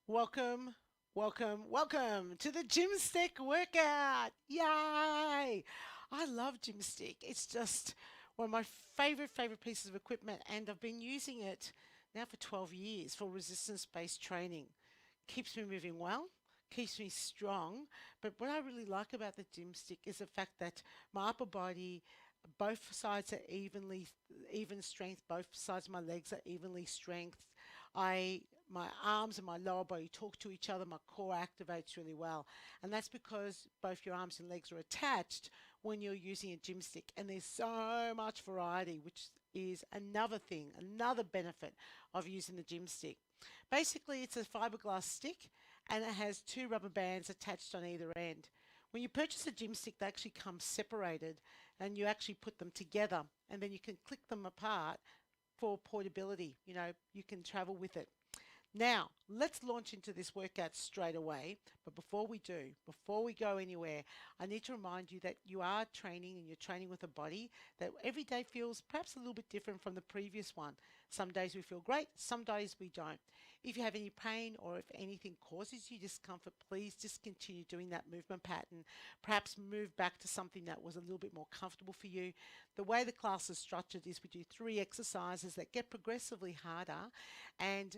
Welcome, welcome to the Gymstick Workout. Yay! I love Gymstick. It's just one of my favorite pieces of equipment, and I've been using it now for 12 years for resistance-based training. Keeps me moving well, keeps me strong, but what I really like about the Gymstick is the fact that my upper body, both sides are even strength, both sides of my legs are evenly strength. My arms and my lower body talk to each other. My core activates really well, and that's because both your arms and legs are attached when you're using a gym stick. And there's so much variety, which is another benefit of using the gym stick. Basically, it's a fiberglass stick, and it has two rubber bands attached on either end. When you purchase a gym stick, they actually come separated, and you actually put them together, and then you can click them apart for portability. You can travel with it. Now, let's launch into this workout straight away. But before we go anywhere, I need to remind you that you are training and you're training with a body that every day feels perhaps a little bit different from the previous one. Some days we feel great, some days we don't. If you have any pain or if anything causes you discomfort, please just continue doing that movement pattern. Perhaps move back to something that was a little bit more comfortable for you. The way the class is structured is we do 3 exercises that get progressively harder, and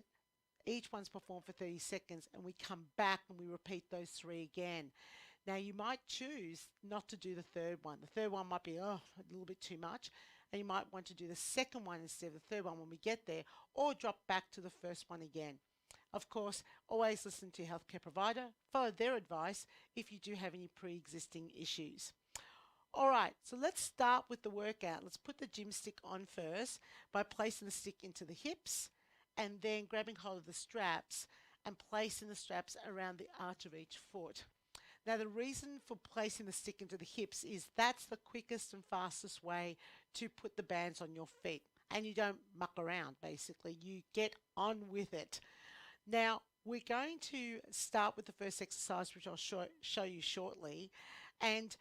each one's performed for 30 seconds, and we come back and we repeat those 3 again. Now, you might choose not to do the third one. The third one might be a little bit too much, and you might want to do the second one instead of the third one when we get there, or drop back to the first one again. Of course, always listen to your healthcare provider, follow their advice if you do have any pre-existing issues. All right, so let's start with the workout. Let's put the gym stick on first by placing the stick into the hips, and then grabbing hold of the straps and placing the straps around the arch of each foot. Now, the reason for placing the stick into the hips is that's the quickest and fastest way to put the bands on your feet, and you don't muck around. Basically, you get on with it. Now, we're going to start with the first exercise, which I'll show you shortly, and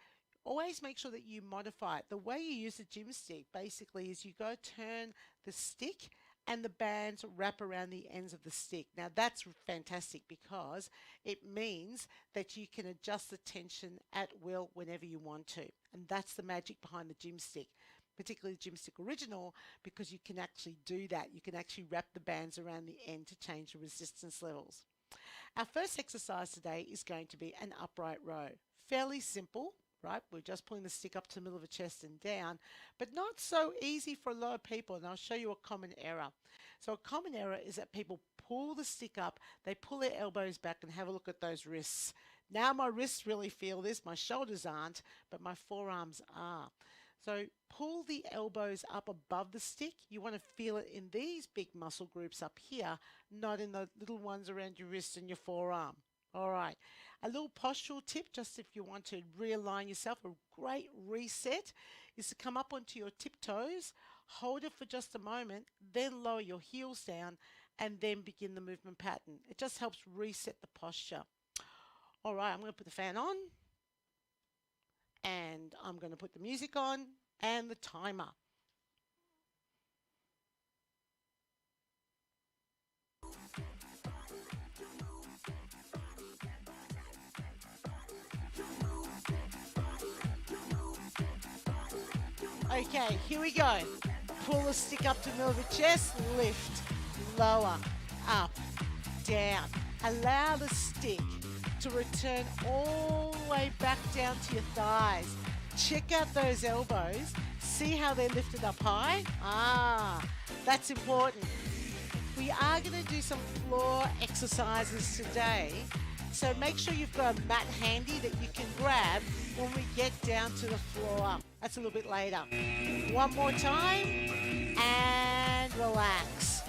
always make sure that you modify it. The way you use the gym stick basically is you go turn the stick and the bands wrap around the ends of the stick. Now, that's fantastic because it means that you can adjust the tension at will whenever you want to. And that's the magic behind the gym stick, particularly the gym stick original, because you can actually do that. You can actually wrap the bands around the end to change the resistance levels. Our first exercise today is going to be an upright row. Fairly simple. Right, we're just pulling the stick up to the middle of the chest and down, but not so easy for a lot of people, and I'll show you a common error. So a common error is that people pull the stick up, they pull their elbows back, and have a look at those wrists. Now my wrists really feel this, my shoulders aren't, but my forearms are. So pull the elbows up above the stick. You want to feel it in these big muscle groups up here, not in the little ones around your wrist and your forearm. All right, a little postural tip, just if you want to realign yourself, a great reset is to come up onto your tiptoes, hold it for just a moment, then lower your heels down, and then begin the movement pattern. It just helps reset the posture. All right, I'm going to put the fan on, and I'm going to put the music on and the timer. Okay, here we go. Pull the stick up to the middle of the chest, lift, lower, up, down. Allow the stick to return all the way back down to your thighs. Check out those elbows. See how they're lifted up high? That's important. We are going to do some floor exercises today. So make sure you've got a mat handy that you can grab when we get down to the floor. That's a little bit later. One more time, and relax.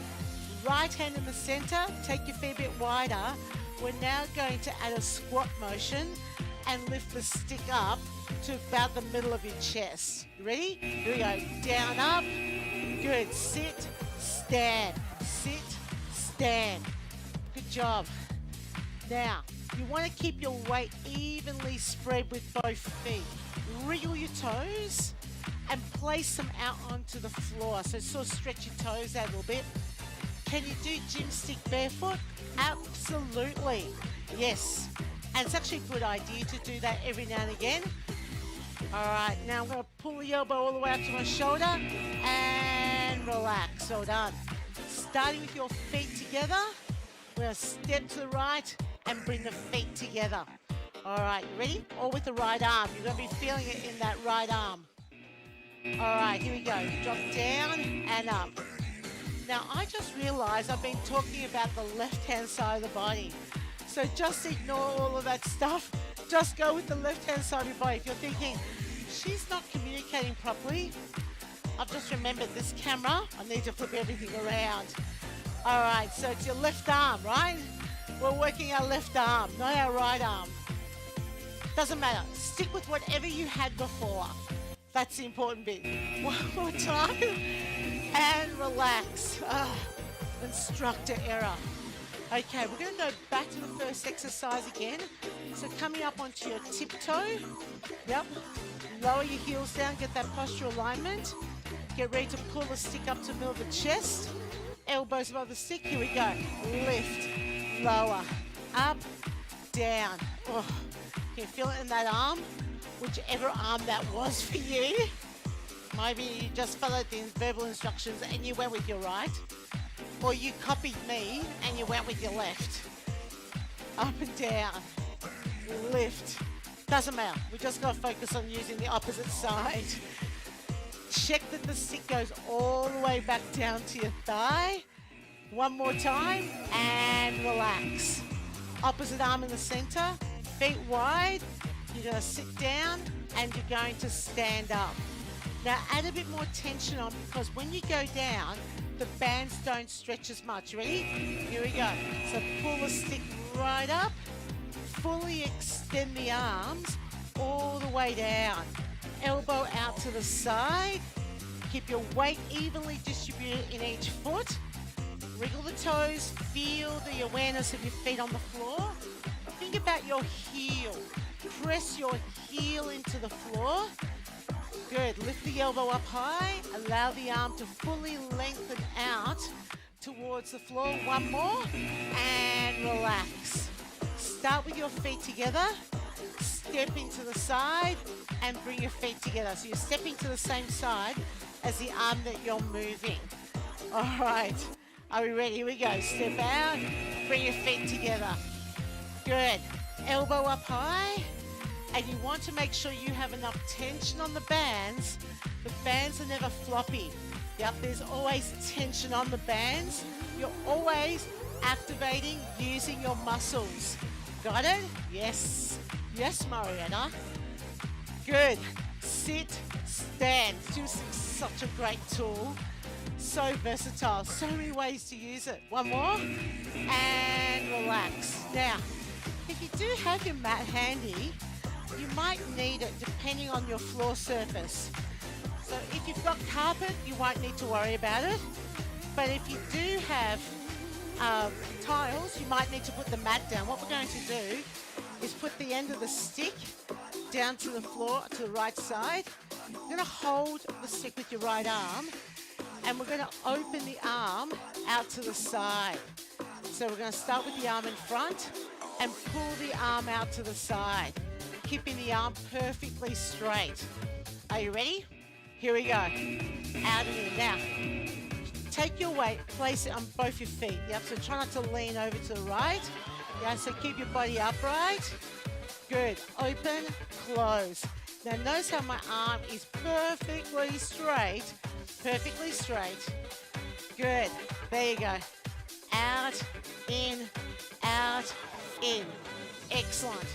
Right hand in the center, take your feet a bit wider. We're now going to add a squat motion and lift the stick up to about the middle of your chest. You ready? Here we go. Down, up. Good. Sit, stand. Sit, stand. Good job. Now, you want to keep your weight evenly spread with both feet. Wriggle your toes and place them out onto the floor. So sort of stretch your toes out a little bit. Can you do Gymstick barefoot? Absolutely. Yes. And it's actually a good idea to do that every now and again. All right, now I'm going to pull the elbow all the way up to my shoulder and relax. Well done. Starting with your feet together, we're going to step to the right and bring the feet together. All right, you ready? All with the right arm. You're going to be feeling it in that right arm. All right, here we go. Drop down and up. Now, I just realized I've been talking about the left-hand side of the body. So just ignore all of that stuff. Just go with the left-hand side of your body. If you're thinking, she's not communicating properly, I've just remembered this camera. I need to flip everything around. All right, so it's your left arm, right? We're working our left arm, not our right arm. Doesn't matter. Stick with whatever you had before. That's the important bit. One more time. And relax. Instructor error. Okay, we're going to go back to the first exercise again. So coming up onto your tiptoe. Yep. Lower your heels down, get that postural alignment. Get ready to pull the stick up to the middle of the chest. Elbows above the stick. Here we go. Lift, lower, up, down. Oh, can you feel it in that arm? Whichever arm that was for you. Maybe you just followed the verbal instructions and you went with your right. Or you copied me and you went with your left. Up and down. Lift. Doesn't matter. We just got to focus on using the opposite side. Check that the stick goes all the way back down to your thigh. One more time and relax. Opposite arm in the center. Feet wide. You're going to sit down and you're going to stand up. Now add a bit more tension on because when you go down, the bands don't stretch as much. Ready? Here we go. So pull the stick right up. Fully extend the arms all the way down. Elbow out to the side. Keep your weight evenly distributed in each foot. Wriggle the toes. Feel the awareness of your feet on the floor. Think about your heel. Press your heel into the floor. Good. Lift the elbow up high. Allow the arm to fully lengthen out towards the floor. One more. And relax. Start with your feet together. Step into the side and bring your feet together. So you're stepping to the same side as the arm that you're moving. All right. Are we ready? Here we go. Step out. Bring your feet together. Good. Elbow up high. And you want to make sure you have enough tension on the bands. The bands are never floppy. Yep, there's always tension on the bands. You're always activating using your muscles. Got it? Yes. Yes, Marietta. Good. Sit, stand. Just such a great tool. So versatile. So many ways to use it. One more. And relax. Now, if you do have your mat handy, you might need it depending on your floor surface. So if you've got carpet, you won't need to worry about it. But if you do have tiles, you might need to put the mat down. What we're going to do is put the end of the stick down to the floor, to the right side. You're going to hold the stick with your right arm, and we're going to open the arm out to the side. So we're going to start with the arm in front and pull the arm out to the side, keeping the arm perfectly straight. Are you ready? Here we go. Out and in. Now, take your weight, place it on both your feet. Yep, so try not to lean over to the right. Yeah, so keep your body upright. Good. Open, close. Now notice how my arm is perfectly straight. Perfectly straight. Good. There you go. Out, in, out, in. Excellent.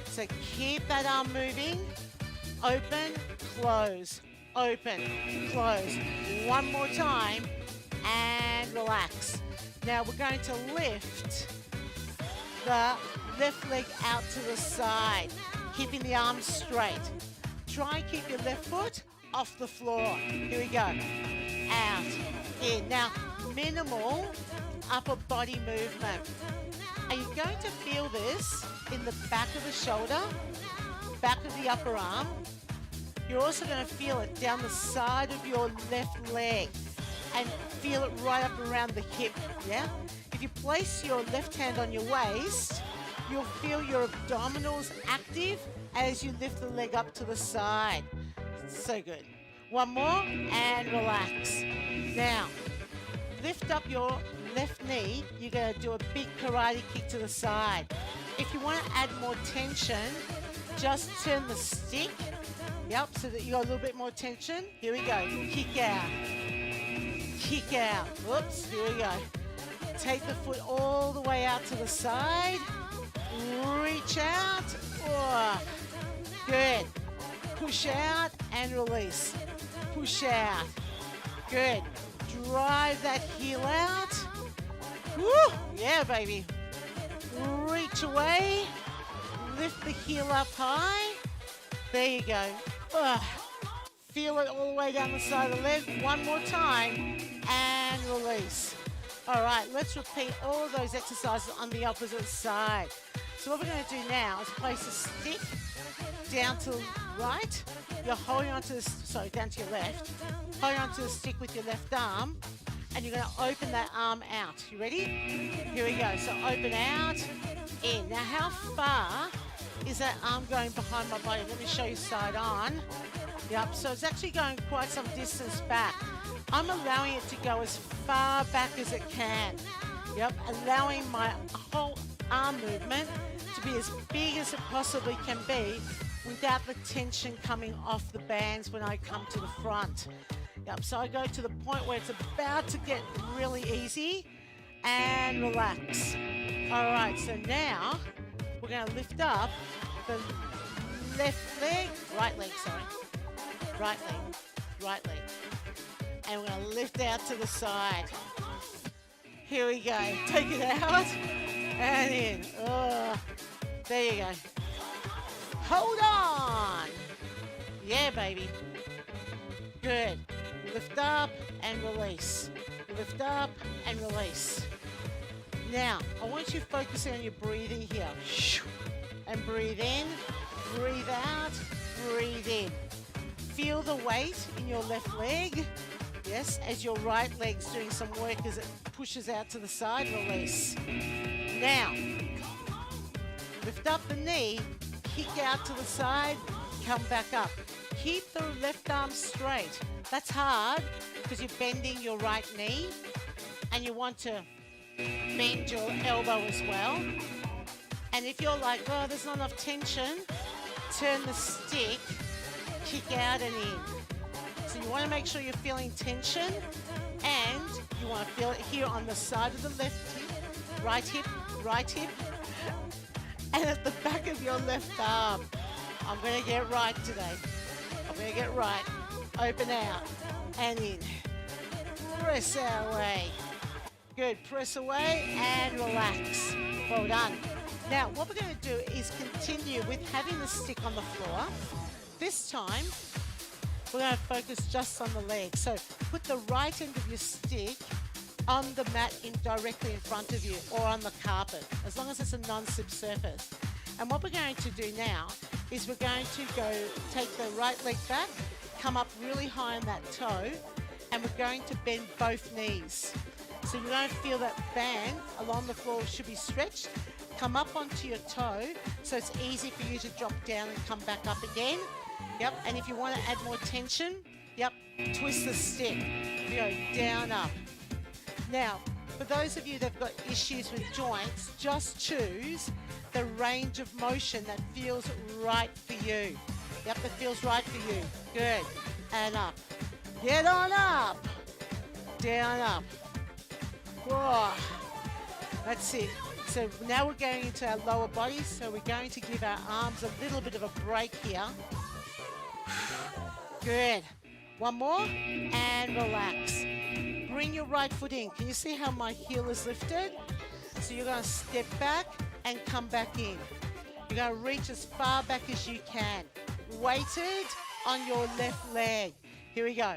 So keep that arm moving. Open, close. Open, close. One more time. And relax. Now we're going to lift the left leg out to the side, keeping the arms straight. Try and keep your left foot off the floor. Here we go. Out, in. Now, minimal upper body movement. Are you going to feel this in the back of the shoulder, back of the upper arm? You're also going to feel it down the side of your left leg. and feel it right up around the hip, yeah? If you place your left hand on your waist, you'll feel your abdominals active as you lift the leg up to the side. So good. One more and relax. Now, lift up your left knee. You're going to do a big karate kick to the side. If you want to add more tension, just turn the stick. Yep, so that you got a little bit more tension. Here we go. Kick out. Kick out. Whoops, here we go. Take the foot all the way out to the side. Reach out. Oh, good. Push out and release. Push out. Good. Drive that heel out. Woo! Yeah, baby. Reach away. Lift the heel up high. There you go. Ugh. Feel it all the way down the side of the leg. One more time. And release. All right, let's repeat all of those exercises on the opposite side. So what we're going to do now is place a stick down to the right. You're holding onto the, down to your left. Holding onto the stick with your left arm. And you're going to open that arm out. You ready? Here we go. So open out, in. Now how far is that arm going behind my body? Let me show you side on. Yep, so it's actually going quite some distance back. I'm allowing it to go as far back as it can. Yep, allowing my whole arm movement to be as big as it possibly can be without the tension coming off the bands when I come to the front. Yep, so I go to the point where it's about to get really easy and relax. All right, so now we're going to lift up the left leg, right leg, sorry. Right leg, right leg. And we're going to lift out to the side. Here we go. Take it out and in. Oh, there you go. Hold on. Yeah, baby. Good. Lift up and release. Lift up and release. Now, I want you focusing on your breathing here. And breathe in, breathe out, breathe in. Feel the weight in your left leg. Yes, as your right leg's doing some work as it pushes out to the side, release. Now, lift up the knee, kick out to the side, come back up. Keep the left arm straight. That's hard because you're bending your right knee and you want to bend your elbow as well. And if you're like, oh, there's not enough tension, turn the stick, kick out and in. So you want to make sure you're feeling tension and you want to feel it here on the side of the left hip, right hip, and at the back of your left arm. I'm going to get right today. I'm going to get right. Open out and in. Press our way. Good. Press away and relax. Well done. Now, what we're going to do is continue with having the stick on the floor. This time, we're going to focus just on the leg. So put the right end of your stick on the mat directly in front of you or on the carpet, as long as it's a non-slip surface. And what we're going to do now is we're going to go take the right leg back, come up really high on that toe, and we're going to bend both knees. So you're going to feel that band along the floor should be stretched. Come up onto your toe so it's easy for you to drop down and come back up again. Yep, and if you want to add more tension, yep, twist the stick. You go down, up. Now, for those of you that have got issues with joints, just choose the range of motion that feels right for you. Yep, that feels right for you. Good. And up. Get on up. Down, up. Whoa. That's it. So now we're going into our lower body, so we're going to give our arms a little bit of a break here. Good. One more and relax. Bring your right foot in. Can you see how my heel is lifted? So you're going to step back and come back in. You're going to reach as far back as you can. Weighted on your left leg. Here we go.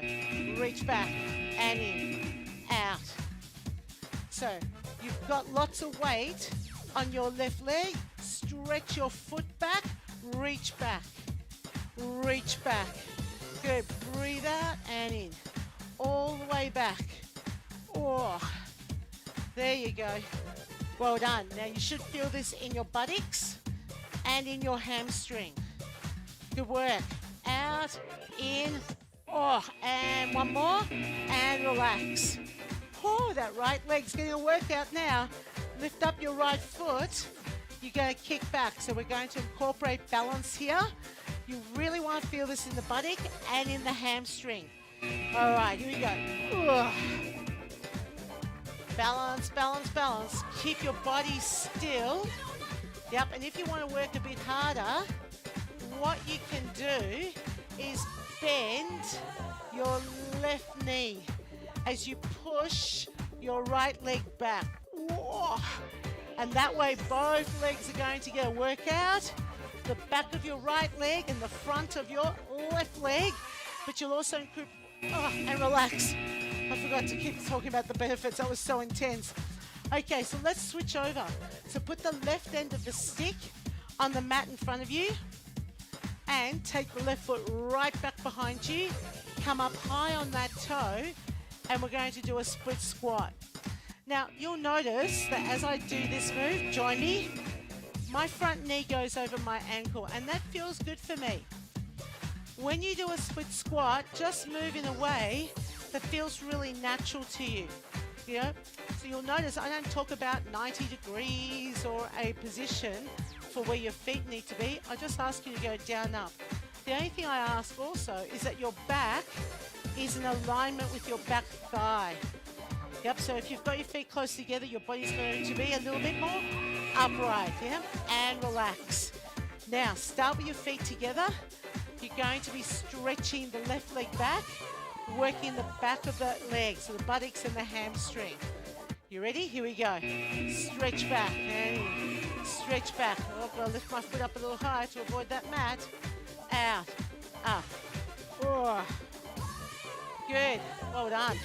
Reach back and in, out. So you've got lots of weight on your left leg. Stretch your foot back, reach back, reach back. Good. Breathe out and in. All the way back. Oh, there you go. Well done. Now you should feel this in your buttocks and in your hamstring. Good work. Out, in, oh, and one more, and relax. Oh, that right leg's getting a workout now. Lift up your right foot. You're going to kick back. So we're going to incorporate balance here. You really want to feel this in the buttock and in the hamstring. All right, here we go. Ugh. Balance, balance, balance. Keep your body still. Yep, and if you want to work a bit harder, what you can do is bend your left knee as you push your right leg back. Whoa. And that way both legs are going to get a workout. The back of your right leg and the front of your left leg. But you'll also include, and relax. I forgot to keep talking about the benefits. That was so intense. Okay, so let's switch over. So put the left end of the stick on the mat in front of you and take the left foot right back behind you. Come up high on that toe and we're going to do a split squat. Now, you'll notice that as I do this move, join me, my front knee goes over my ankle and that feels good for me. When you do a split squat, just move in a way that feels really natural to you. You know? So you'll notice I don't talk about 90 degrees or a position for where your feet need to be. I just ask you to go down, up. The only thing I ask also is that your back is in alignment with your back thigh. Yep, so if you've got your feet close together, your body's going to be a little bit more upright, yeah? And relax. Now, start with your feet together. You're going to be stretching the left leg back, working the back of the leg, so the buttocks and the hamstring. You ready? Here we go. Stretch back and stretch back. Oh, I've got to lift my foot up a little high to avoid that mat. Out, up. Oh. Good. Well done.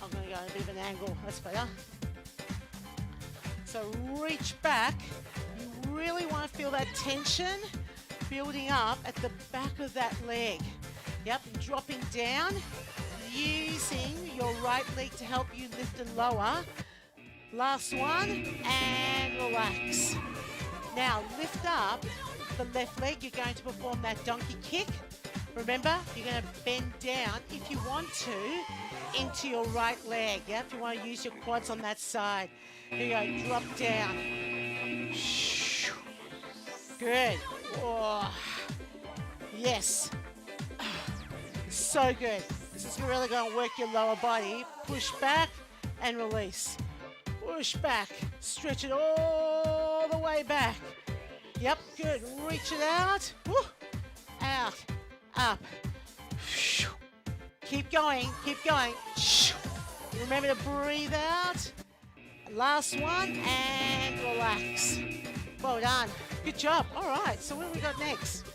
I'm going to go a bit of an angle. That's better. So reach back. You really want to feel that tension building up at the back of that leg. Yep, dropping down, using your right leg to help you lift and lower. Last one, and relax. Now lift up the left leg. You're going to perform that donkey kick. Remember, you're going to bend down, if you want to, into your right leg. Yeah, if you want to use your quads on that side. Here you go, drop down. Good. Oh. Yes. So good. This is really going to work your lower body. Push back and release. Push back. Stretch it all the way back. Yep, good. Reach it out. Woo. Out. Up. Keep going. Keep going. Remember to breathe out. Last one and relax. Well done. Good job. All right. So what have we got next?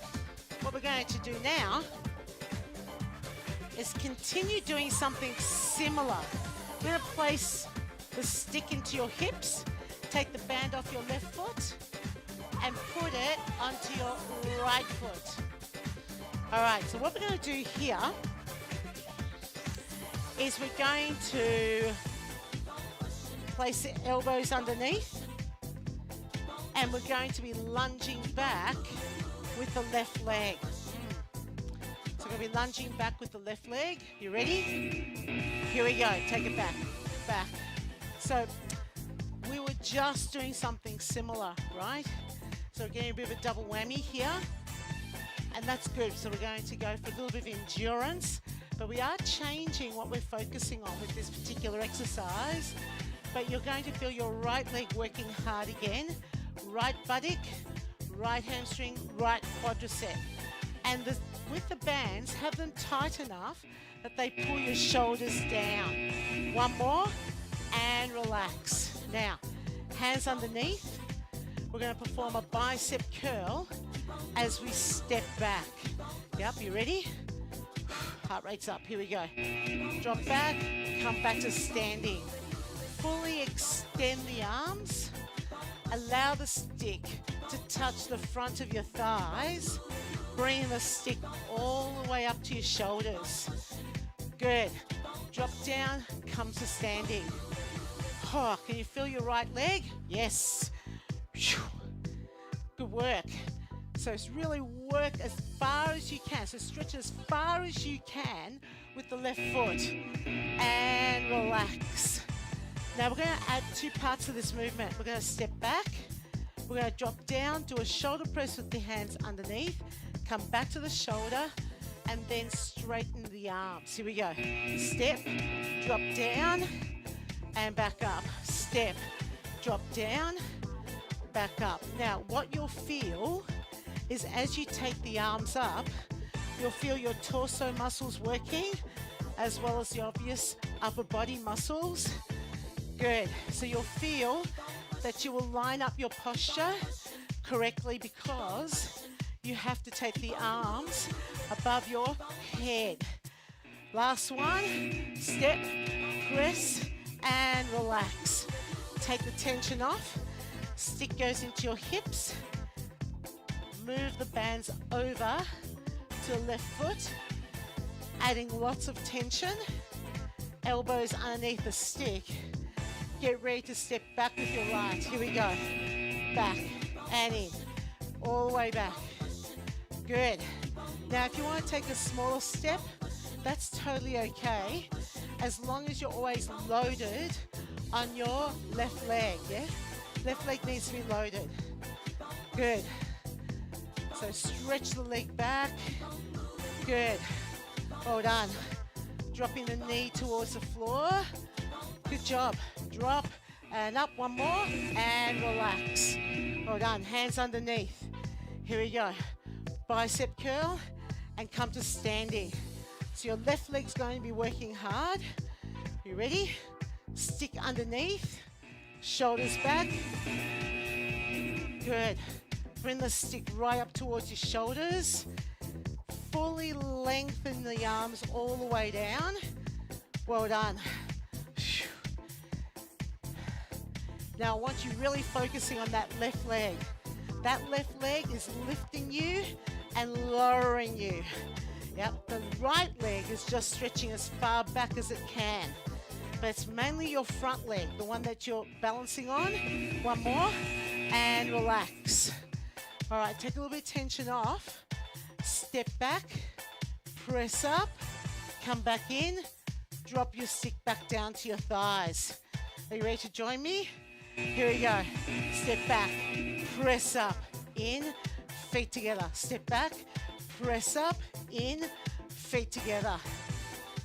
What we're going to do now is continue doing something similar. We're going to place the stick into your hips, take the band off your left foot, and put it onto your right foot. All right, so what we're going to do here is we're going to place the elbows underneath, and we're going to be lunging back with the left leg. So we're going to be lunging back with the left leg. You ready? Here we go. Take it back. Back. So we were just doing something similar, right? So we're getting a bit of a double whammy here. And that's good. So we're going to go for a little bit of endurance. But we are changing what we're focusing on with this particular exercise. But you're going to feel your right leg working hard again. Right buttock, right hamstring, right quadricep. And with the bands, have them tight enough that they pull your shoulders down. One more, and relax. Now, hands underneath. We're going to perform a bicep curl as we step back. Yep, you ready? Heart rate's up. Here we go. Drop back, come back to standing. Fully extend the arms. Allow the stick to touch the front of your thighs. Bring the stick all the way up to your shoulders. Good. Drop down, come to standing. Oh, can you feel your right leg? Yes. Good work. So it's really work as far as you can. So stretch as far as you can with the left foot. And relax. Now we're going to add two parts of this movement. We're going to step back. We're going to drop down, do a shoulder press with the hands underneath. Come back to the shoulder and then straighten the arms. Here we go. Step, drop down, and back up. Step, drop down, back up. Now what you'll feel is as you take the arms up, you'll feel your torso muscles working as well as the obvious upper body muscles. Good. So you'll feel that you will line up your posture correctly because you have to take the arms above your head. Last one. Step, press, and relax. Take the tension off. Stick goes into your hips. Move the bands over to the left foot, adding lots of tension. Elbows underneath the stick. Get ready to step back with your right. Here we go. Back and in. All the way back. Good. Now if you want to take a smaller step, that's totally okay, as long as you're always loaded on your left leg, yeah? Left leg needs to be loaded. Good. So stretch the leg back. Good. Well done. Dropping the knee towards the floor. Good job. Drop and up. One more and relax. Well done. Hands underneath. Here we go. Bicep curl and come to standing. So your left leg's going to be working hard. You ready? Stick underneath. Shoulders back. Good. Bring the stick right up towards your shoulders. Fully lengthen the arms all the way down. Well done. Now I want you really focusing on that left leg. That left leg is lifting you and lowering you. Yep, the right leg is just stretching as far back as it can. But it's mainly your front leg, the one that you're balancing on. One more, and relax. All right, take a little bit of tension off. Step back, press up, come back in, drop your stick back down to your thighs. Are you ready to join me? Here we go. Step back, press up, in, feet together. Step back, press up, in, feet together.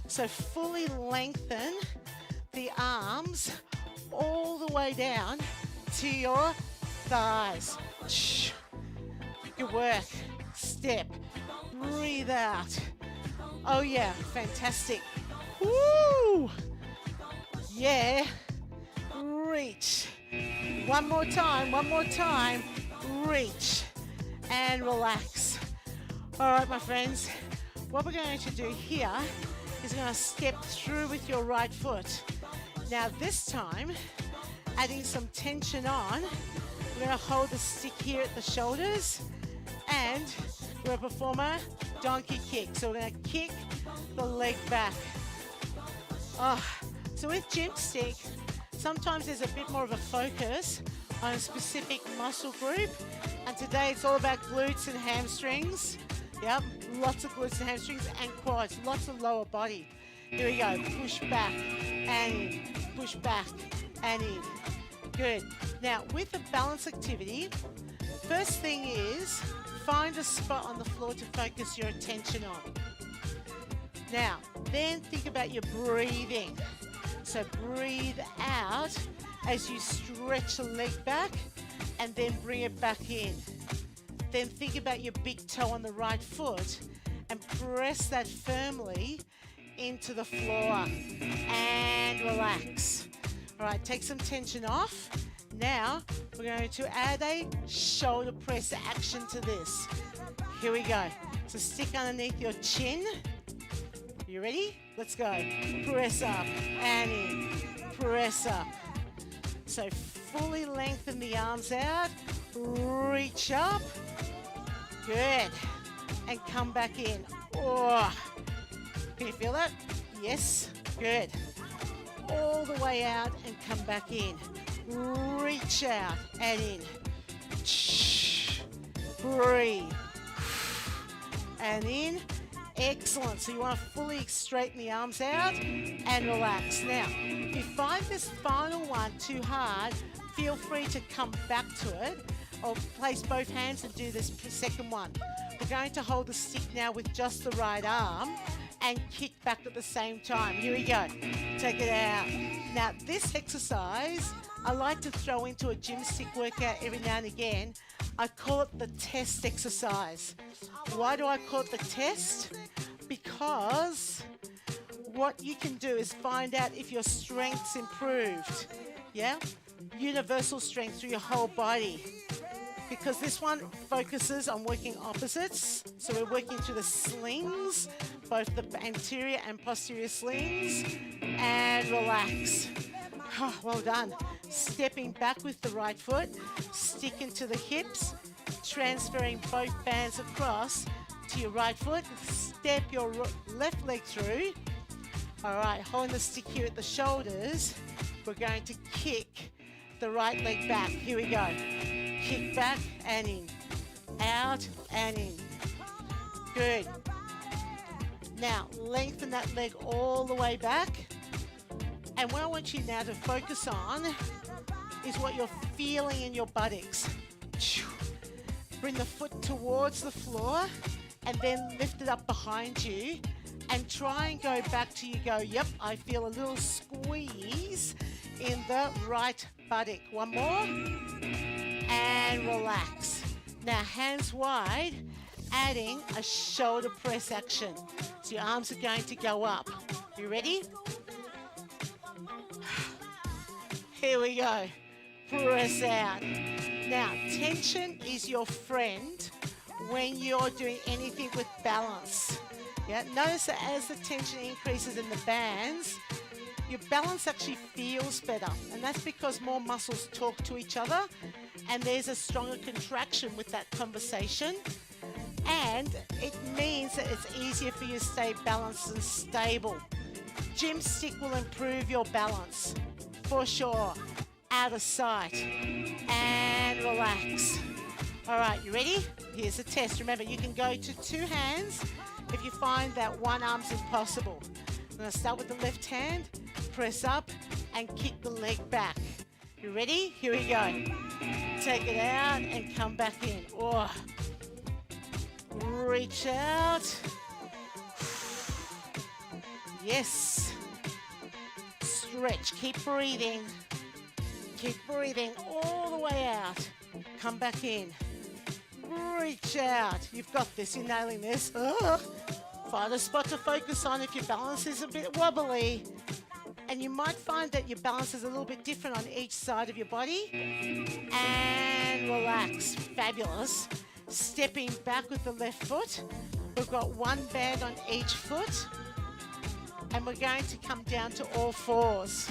So fully lengthen the arms all the way down to your thighs. Good work. Step, breathe out. Oh yeah, fantastic. Woo! Yeah. Reach. One more time. Reach and relax. All right, my friends, what we're going to do here is we're going to step through with your right foot. Now this time, adding some tension on, we're going to hold the stick here at the shoulders and we're going to perform a donkey kick. So we're going to kick the leg back. So with Gymstick, sometimes there's a bit more of a focus on a specific muscle group, and today it's all about glutes and hamstrings. Yep, lots of glutes and hamstrings and quads, lots of lower body. Here we go, push back and in, push back and in. Good. Now with the balance activity, first thing is find a spot on the floor to focus your attention on. Now, then think about your breathing. So breathe out as you stretch the leg back and then bring it back in. Then think about your big toe on the right foot and press that firmly into the floor and relax. All right, take some tension off. Now we're going to add a shoulder press action to this. Here we go. So stick underneath your chin. You ready? Let's go. Press up and in. Press up. So fully lengthen the arms out. Reach up. Good. And come back in. Oh. Can you feel that? Yes. Good. All the way out and come back in. Reach out and in. Breathe. And in. Excellent. So you want to fully straighten the arms out and relax. Now, if you find this final one too hard, feel free to come back to it or place both hands and do this second one. We're going to hold the stick now with just the right arm and kick back at the same time. Here we go. Take it out. Now, this exercise, I like to throw into a gym stick workout every now and again. I call it the test exercise. Why do I call it the test? Because what you can do is find out if your strength's improved. Yeah? Universal strength through your whole body. Because this one focuses on working opposites. So we're working through the slings, both the anterior and posterior slings. And relax. Oh, well done. Stepping back with the right foot, sticking to the hips, transferring both bands across to your right foot. Step your left leg through. All right, holding the stick here at the shoulders. We're going to kick the right leg back. Here we go. Kick back and in. Out and in. Good. Now, lengthen that leg all the way back. And what I want you now to focus on is what you're feeling in your buttocks. Bring the foot towards the floor and then lift it up behind you and try and go back till you go, yep, I feel a little squeeze in the right buttock. One more. And relax. Now, hands wide, adding a shoulder press action. So your arms are going to go up. You ready? Here we go. Press out. Now, tension is your friend when you're doing anything with balance. Yeah, notice that as the tension increases in the bands, your balance actually feels better. And that's because more muscles talk to each other and there's a stronger contraction with that conversation. And it means that it's easier for you to stay balanced and stable. Gymstick will improve your balance. For sure. Out of sight. And relax. All right, you ready? Here's a test. Remember, you can go to two hands if you find that one arm's impossible. I'm going to start with the left hand, press up, and kick the leg back. You ready? Here we go. Take it out and come back in. Oh. Reach out. Yes. Stretch. Keep breathing. Keep breathing all the way out. Come back in. Reach out. You've got this. You're nailing this. Find a spot to focus on if your balance is a bit wobbly. And you might find that your balance is a little bit different on each side of your body. And relax. Fabulous. Stepping back with the left foot. We've got one band on each foot. And we're going to come down to all fours.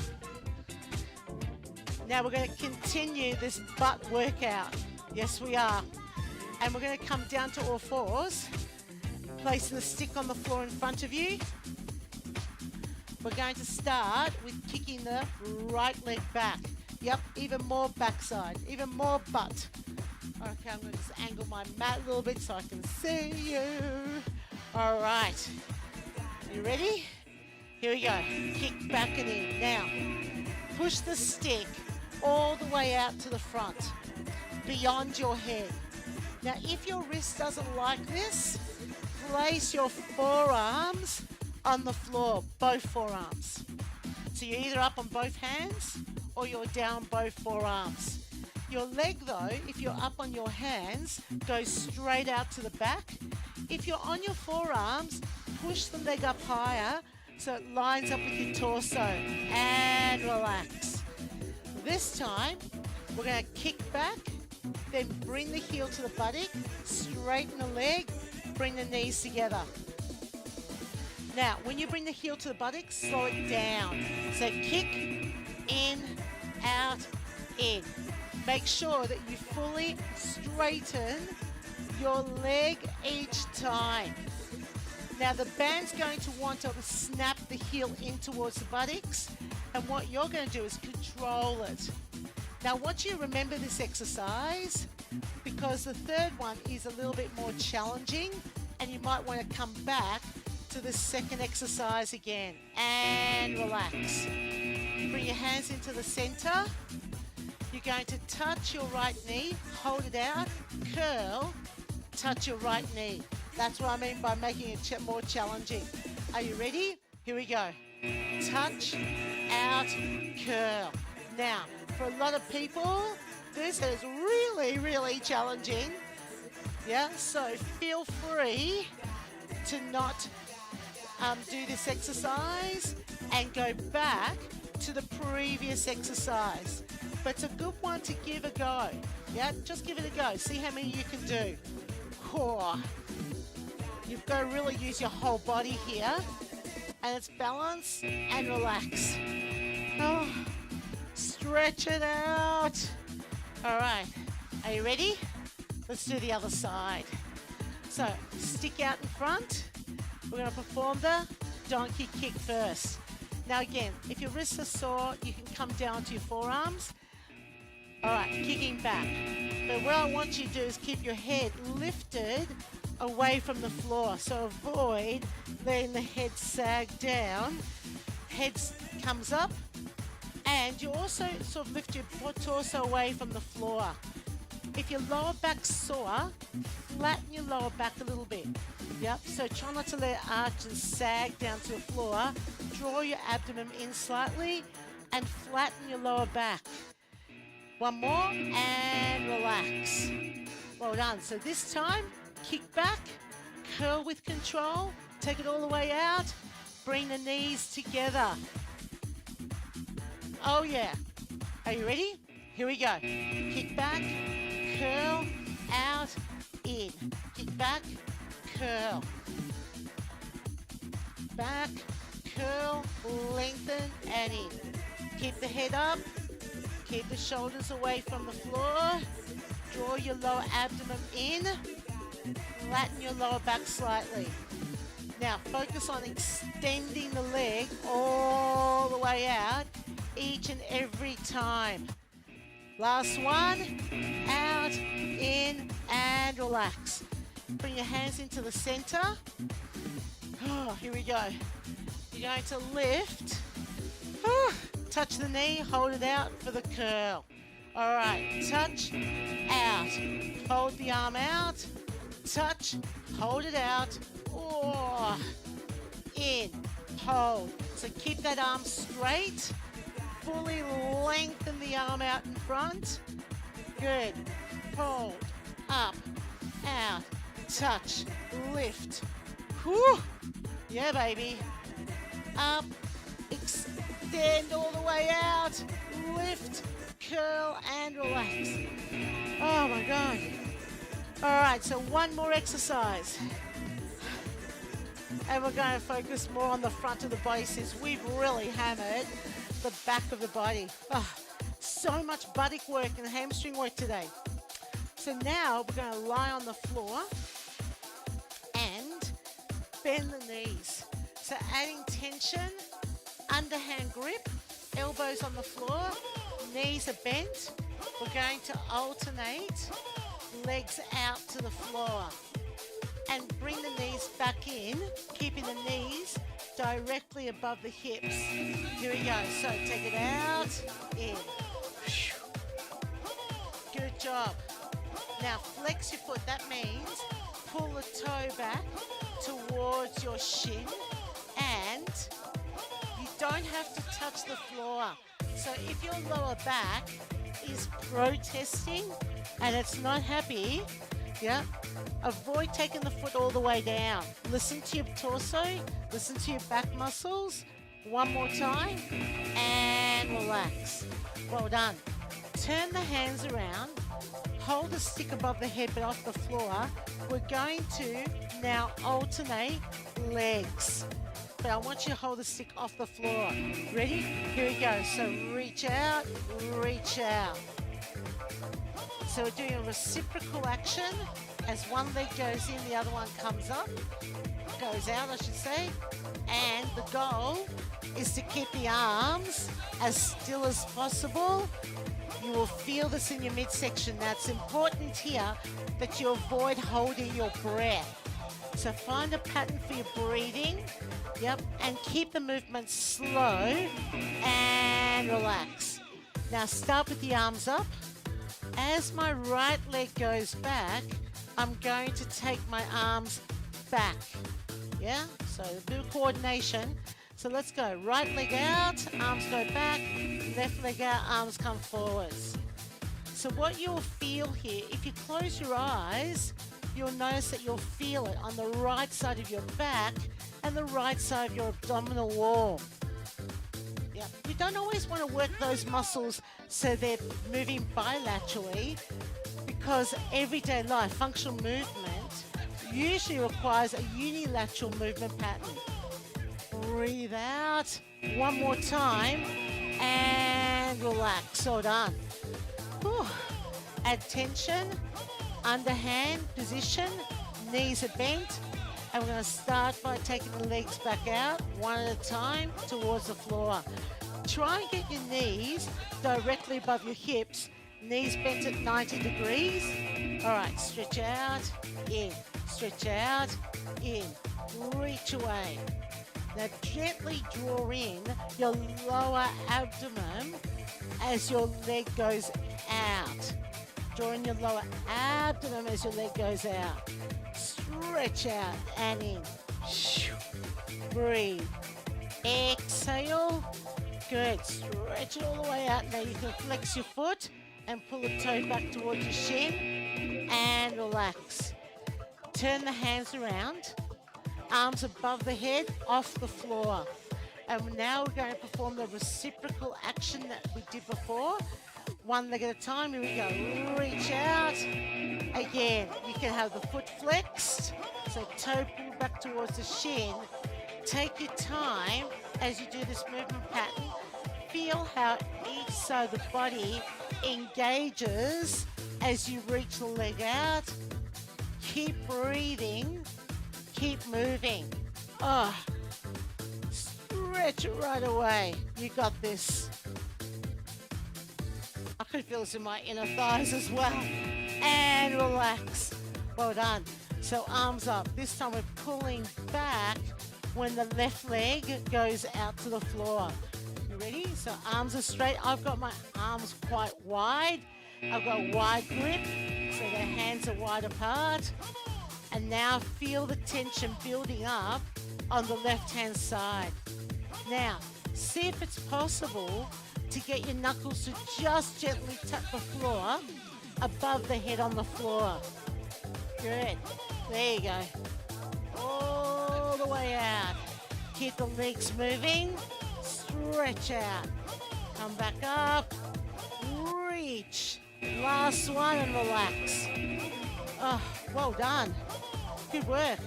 Now we're going to continue this butt workout. Yes, we are. And we're going to come down to all fours. Placing the stick on the floor in front of you. We're going to start with kicking the right leg back. Yep, even more backside, even more butt. Okay, I'm going to just angle my mat a little bit so I can see you. All right. You ready? Here we go. Kick back and in. Now, push the stick all the way out to the front, beyond your head. Now, if your wrist doesn't like this, place your forearms on the floor, both forearms. So you're either up on both hands or you're down both forearms. Your leg, though, if you're up on your hands, goes straight out to the back. If you're on your forearms, push the leg up higher so it lines up with your torso. And relax. This time, we're going to kick back, then bring the heel to the buttock, straighten the leg, bring the knees together. Now, when you bring the heel to the buttock, slow it down. So kick, in, out, in. Make sure that you fully straighten your leg each time. Now, the band's going to want to snap tuck the heel in towards the buttocks. And what you're going to do is control it. Now, I want you to remember this exercise because the third one is a little bit more challenging and you might want to come back to the second exercise again. And relax. Bring your hands into the center. You're going to touch your right knee, hold it out, curl, touch your right knee. That's what I mean by making it more challenging. Are you ready? Here we go. Touch, out, curl. Now, for a lot of people, this is really, really challenging. Yeah, so feel free to not do this exercise and go back to the previous exercise. But it's a good one to give a go. Yeah, just give it a go. See how many you can do. Core. You've got to really use your whole body here. And it's balance and relax. Oh, stretch it out. All right, are you ready? Let's do the other side. So stick out in front. We're going to perform the donkey kick first. Now again, if your wrists are sore, you can come down to your forearms. All right, kicking back. But what I want you to do is keep your head lifted away from the floor. So avoid letting the head sag down. Head comes up. And you also sort of lift your torso away from the floor. If your lower back's sore, flatten your lower back a little bit. Yep, so try not to let it arch and sag down to the floor. Draw your abdomen in slightly and flatten your lower back. One more and relax. Well done. So this time, kick back, curl with control, take it all the way out, bring the knees together. Oh yeah. Are you ready? Here we go. Kick back, curl, out, in. Kick back, curl. Back, curl, lengthen, and in. Keep the head up. Keep the shoulders away from the floor. Draw your lower abdomen in. Flatten your lower back slightly. Now focus on extending the leg all the way out each and every time. Last one. Out, in, and relax. Bring your hands into the center. Oh, here we go. You're going to lift. Touch the knee, hold it out for the curl. All right, touch, out. Hold the arm out. Touch, hold it out. Oh, in, hold. So keep that arm straight. Fully lengthen the arm out in front. Good. Hold, up, out, touch, lift. Whew. Yeah, baby. Up, extend all the way out. Lift, curl, and relax. Oh my God. All right, so one more exercise. And we're going to focus more on the front of the body since we've really hammered the back of the body. Oh, so much buttock work and hamstring work today. So now we're going to lie on the floor and bend the knees. So adding tension, underhand grip, elbows on the floor, knees are bent. We're going to alternate legs out to the floor and bring the knees back in, keeping the knees directly above the hips. Here we go. So take it out, in. Good job. Now flex your foot. That means pull the toe back towards your shin and you don't have to touch the floor. So if your lower back is protesting and it's not happy, yeah, avoid taking the foot all the way down. Listen to your torso, listen to your back muscles. One more time and relax. Well done. Turn the hands around. Hold the stick above the head but off the floor. We're going to now alternate legs. But I want you to hold the stick off the floor. Ready? Here we go. So reach out, reach out. So we're doing a reciprocal action. As one leg goes in, the other one comes up, goes out, I should say. And the goal is to keep the arms as still as possible. You will feel this in your midsection. Now it's important here that you avoid holding your breath. So find a pattern for your breathing, yep, and keep the movement slow and relax. Now start with the arms up. As my right leg goes back, I'm going to take my arms back, yeah? So a bit of coordination. So let's go. Right leg out, arms go back, left leg out, arms come forwards. So what you'll feel here, if you close your eyes, you'll notice that you'll feel it on the right side of your back and the right side of your abdominal wall. Yep. You don't always want to work those muscles so they're moving bilaterally, because everyday life, functional movement, usually requires a unilateral movement pattern. Breathe out. One more time. And relax. All done. Whew. Add tension. Underhand position. Knees are bent. And we're going to start by taking the legs back out, one at a time, towards the floor. Try and get your knees directly above your hips. Knees bent at 90 degrees. All right, stretch out, in. Stretch out, in. Reach away. Now gently draw in your lower abdomen as your leg goes out. Draw in your lower abdomen as your leg goes out. Stretch out and in. Breathe. Exhale. Good. Stretch it all the way out. Now you can flex your foot and pull the toe back towards your shin and relax. Turn the hands around. Arms above the head, off the floor. And now we're going to perform the reciprocal action that we did before. One leg at a time. Here we go. Reach out. Again, you can have the foot flexed. So toe pulled back towards the shin. Take your time as you do this movement pattern. Feel how each side of the body engages as you reach the leg out. Keep breathing. Keep moving. Oh, stretch it right away. You got this. I could feel this in my inner thighs as well. And relax. Well done. So arms up. This time we're pulling back when the left leg goes out to the floor. You ready? So arms are straight. I've got my arms quite wide. I've got a wide grip, so the hands are wide apart. And now feel the tension building up on the left-hand side. Now, see if it's possible to get your knuckles to just gently tap the floor above the head on the floor. Good. There you go. All the way out. Keep the legs moving. Stretch out. Come back up. Reach. Last one and relax. Oh, well done. Good work.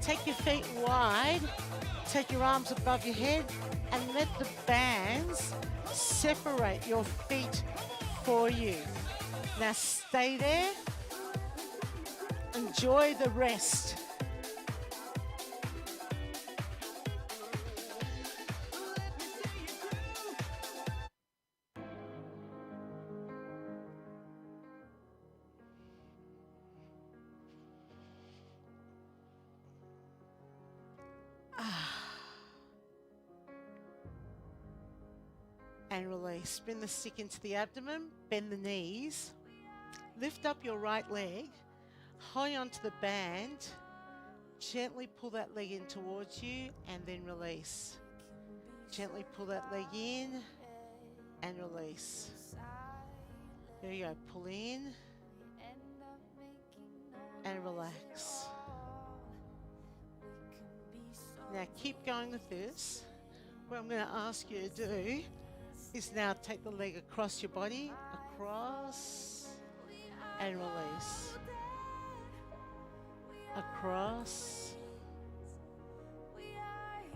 Take your feet wide. Take your arms above your head and let the bands separate your feet for you. Now stay there. Enjoy the rest. And release. Spin the stick into the abdomen, bend the knees, lift up your right leg, hold onto the band, gently pull that leg in towards you and then release. Gently pull that leg in and release. There you go, pull in and relax. Now keep going with this. What I'm going to ask you to do is now take the leg across your body, across and release. Across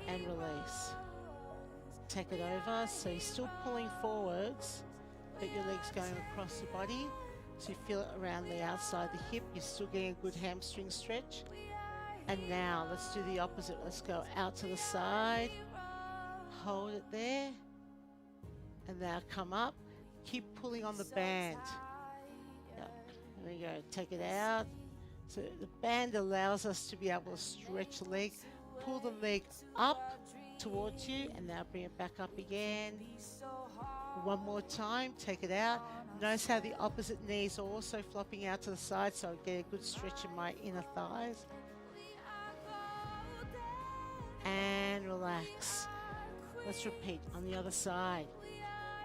and release. Take it over, so you're still pulling forwards, but your leg's going across your body. So you feel it around the outside of the hip. You're still getting a good hamstring stretch. And now let's do the opposite. Let's go out to the side. Hold it there. And now come up. Keep pulling on the band. Yep. There we go. Take it out. So the band allows us to be able to stretch the leg. Pull the leg up towards you and now bring it back up again. One more time. Take it out. Notice how the opposite knee is also flopping out to the side, so I get a good stretch in my inner thighs. And relax. Let's repeat on the other side.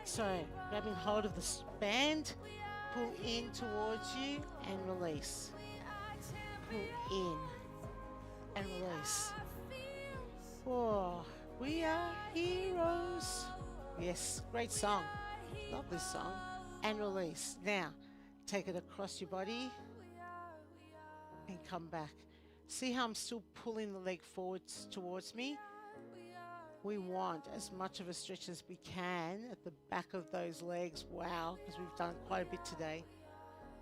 So, grabbing hold of the band, pull in towards you and release. Pull in and release. Oh, we are heroes. Yes, great song. Love this song. And release. Now, take it across your body and come back. See how I'm still pulling the leg forwards towards me? We want as much of a stretch as we can at the back of those legs. Wow, because we've done quite a bit today.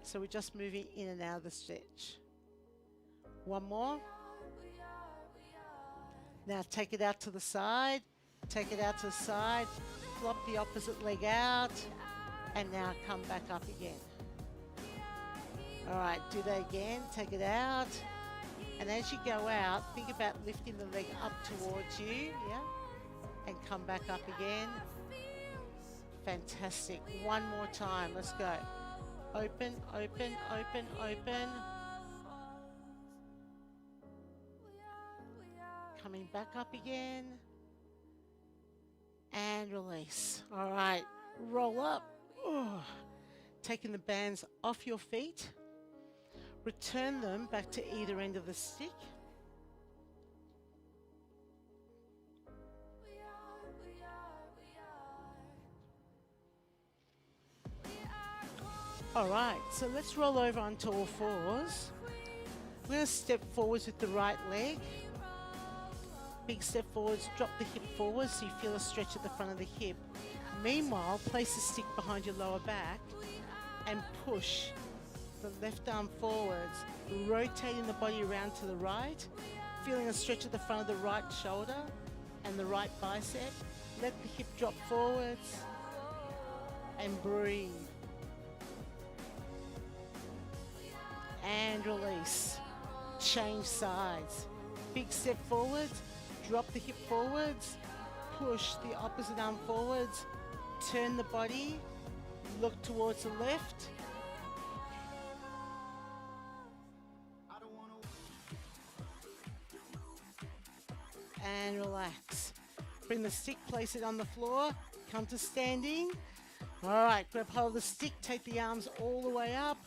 So we're just moving in and out of the stretch. One more. Now take it out to the side. Take it out to the side. Flop the opposite leg out. And now come back up again. All right, do that again. Take it out. And as you go out, think about lifting the leg up towards you. Yeah. And come back up again. Fantastic. One more time. Let's go. Open, open, open, open. Coming back up again. And release. All right. Roll up. Oh. Taking the bands off your feet. Return them back to either end of the stick. All right, so let's roll over onto all fours. We're going to step forwards with the right leg. Big step forwards, drop the hip forward so you feel a stretch at the front of the hip. Meanwhile, place the stick behind your lower back and push the left arm forwards, rotating the body around to the right, feeling a stretch at the front of the right shoulder and the right bicep. Let the hip drop forwards and breathe. And release. Change sides. Big step forwards, drop the hip forwards, push the opposite arm forwards, turn the body, look towards the left. And relax. Bring the stick, place it on the floor, come to standing. All right, grab hold of the stick, take the arms all the way up,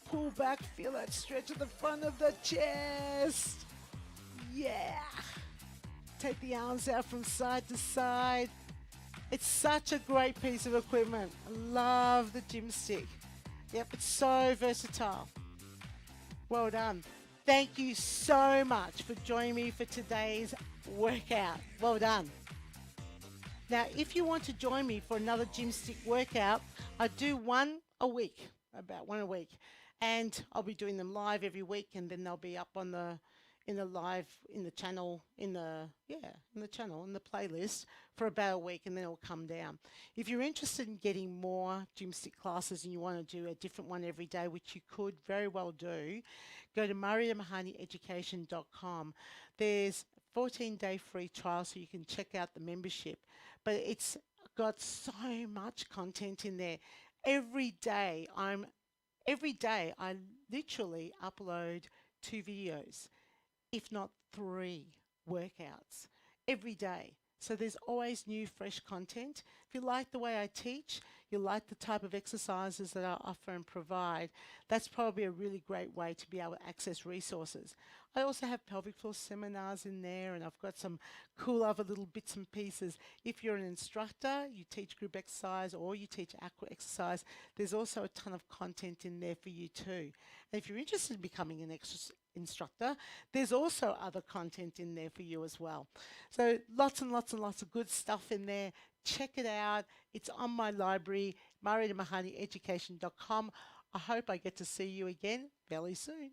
pull back, feel that stretch at the front of the chest. Yeah. Take the arms out from side to side. It's such a great piece of equipment. I love the Gymstick. Yep, it's so versatile. Well done. Thank you so much for joining me for today's workout. Well done. Now, if you want to join me for another Gymstick workout, I do one a week, about one a week. And I'll be doing them live every week, and then they'll be up on the in the channel, in the playlist for about a week, and then it'll come down. If you're interested in getting more Gymstick classes and you want to do a different one every day, which you could very well do, go to MariettaMehanniEducation.com. There's a 14-day free trial so you can check out the membership, but it's got so much content in there. Every day I literally upload 2 videos, if not 3 workouts every day. So there's always new, fresh content. If you like the way I teach, you like the type of exercises that I offer and provide, that's probably a really great way to be able to access resources. I also have pelvic floor seminars in there, and I've got some cool other little bits and pieces. If you're an instructor, you teach group exercise or you teach aqua exercise, there's also a ton of content in there for you too. And if you're interested in becoming an instructor, there's also other content in there for you as well. So lots and lots and lots of good stuff in there. Check it out. It's on my library, MariettaMehanniEducation.com. I hope I get to see you again fairly soon.